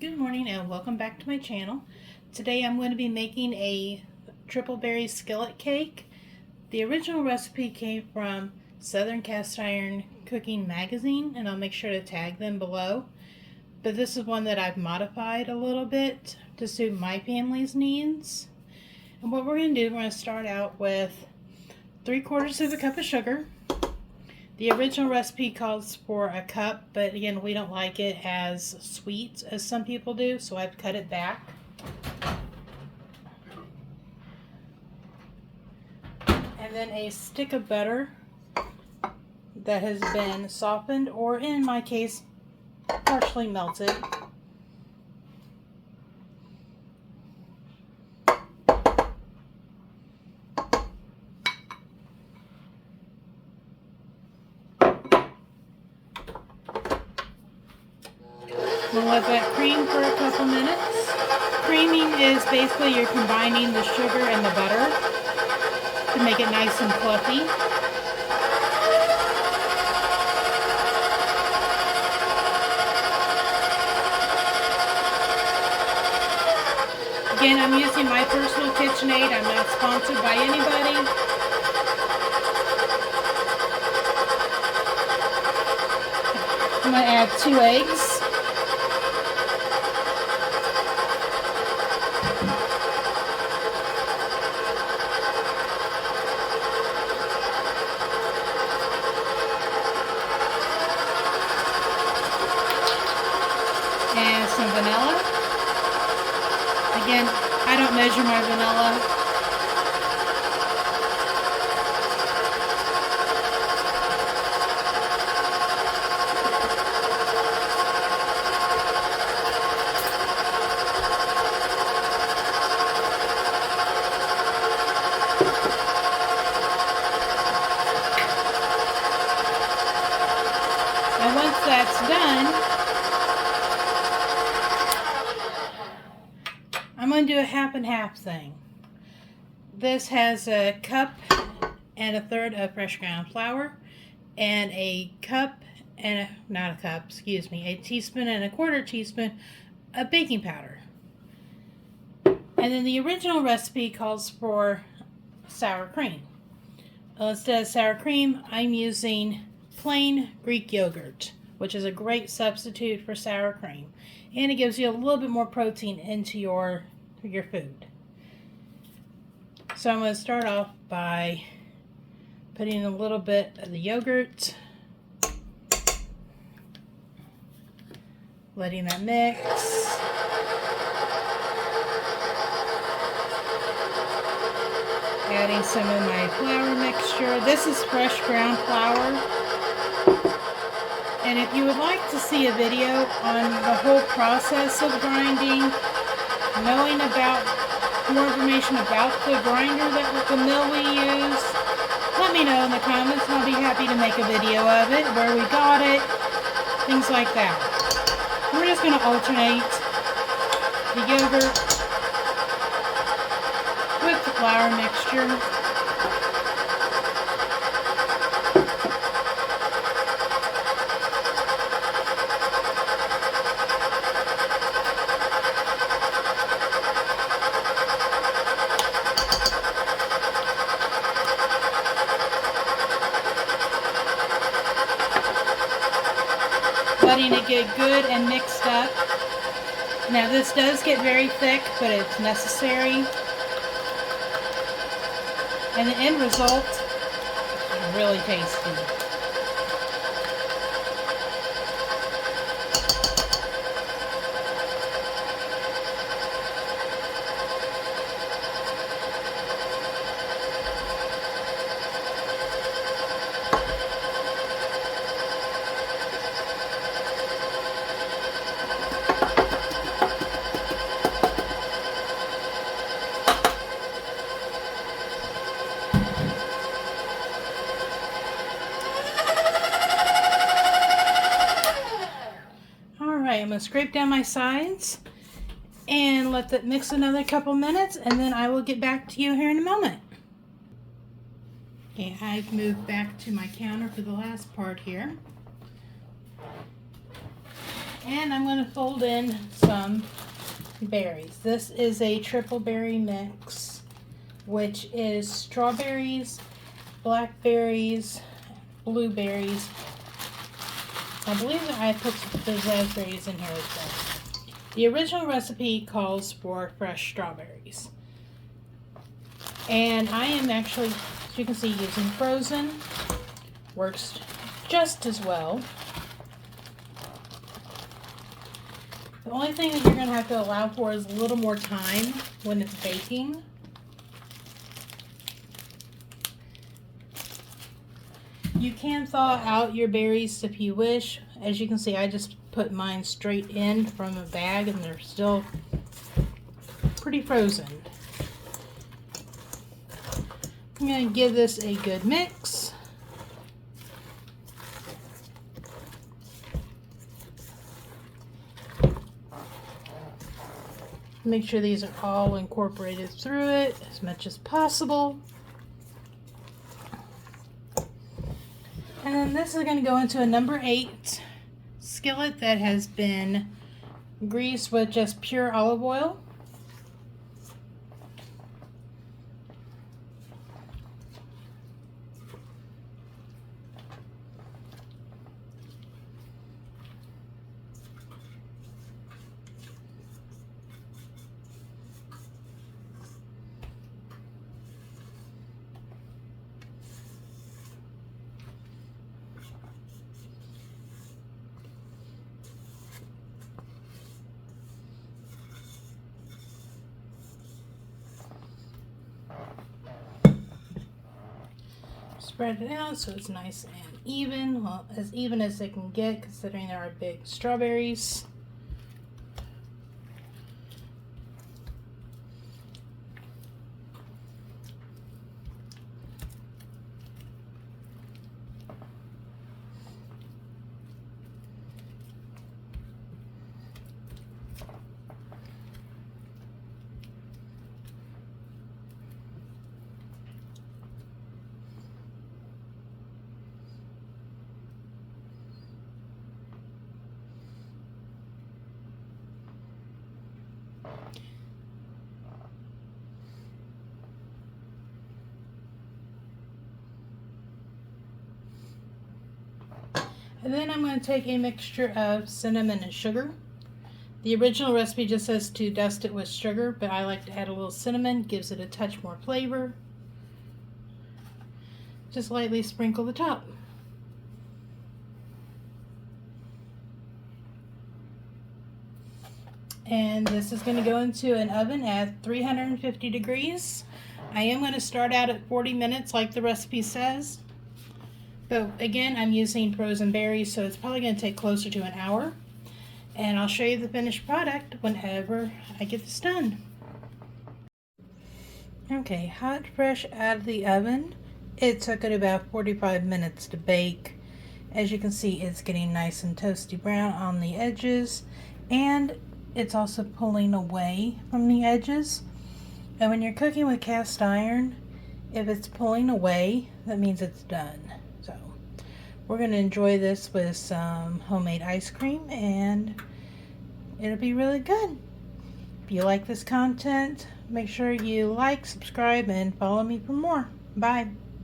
Good morning and welcome back to my channel. Today I'm going to be making a Strawberry Skillet Cake. The original recipe came from Southern Cast Iron Cooking Magazine, and I'll make sure to tag them below. But this is one that I've modified a little bit to suit my family's needs. And what we're going to do, we're going to start out with 3/4 of a cup of sugar. The original recipe calls for a cup, but again, we don't like it as sweet as some people do, so I've cut it back. And then a stick of butter that has been softened, or in my case, partially melted. We'll let that cream for a couple minutes. Creaming is basically you're combining the sugar and the butter to make it nice and fluffy. Again, I'm using my personal KitchenAid. I'm not sponsored by anybody. I'm going to add 2 eggs. And some vanilla. Again, I don't measure my vanilla. And once that's done, I'm going to do a half and half thing. This has a cup and 1/3 of fresh ground flour, and a cup and a teaspoon and 1/4 teaspoon of baking powder. And then the original recipe calls for sour cream. Instead of sour cream, I'm using plain Greek yogurt, which is a great substitute for sour cream, and it gives you a little bit more protein into your food. So I'm going to start off by putting a little bit of the yogurt, letting that mix. Adding some of my flour mixture. This is fresh ground flour. And if you would like to see a video on the whole process of grinding, knowing about more information about the grinder, the mill we use, let me know in the comments and I'll be happy to make a video of it, where we got it, things like that. We're just going to alternate the yogurt with the flour mixture. Letting it get good and mixed up. Now this does get very thick, but it's necessary. And the end result is really tasty. I'm going to scrape down my sides and let that mix another couple minutes, and then I will get back to you here in a moment. Okay, I've moved back to my counter for the last part here. And I'm going to fold in some berries. This is a triple berry mix, which is strawberries, blackberries, blueberries. I believe that I put the raspberries in here as well. The original recipe calls for fresh strawberries. And I am actually, as you can see, using frozen. Works just as well. The only thing that you're going to have to allow for is a little more time when it's baking. You can thaw out your berries if you wish. As you can see, I just put mine straight in from a bag and they're still pretty frozen. I'm going to give this a good mix. Make sure these are all incorporated through it as much as possible. And then this is going to go into a number 8 skillet that has been greased with just pure olive oil. Spread it out so it's nice and even, well, as even as it can get considering there are big strawberries. And then I'm going to take a mixture of cinnamon and sugar. The original recipe just says to dust it with sugar, but I like to add a little cinnamon, gives it a touch more flavor. Just lightly sprinkle the top. And this is going to go into an oven at 350 degrees. I am going to start out at 40 minutes like the recipe says. But again, I'm using frozen berries, so it's probably going to take closer to an hour. And I'll show you the finished product whenever I get this done. Okay, hot, fresh out of the oven. It took it about 45 minutes to bake. As you can see, it's getting nice and toasty brown on the edges. And it's also pulling away from the edges. And when you're cooking with cast iron, if it's pulling away, that means it's done. So we're going to enjoy this with some homemade ice cream, and it'll be really good. If you like this content, make sure you like, subscribe, and follow me for more. Bye.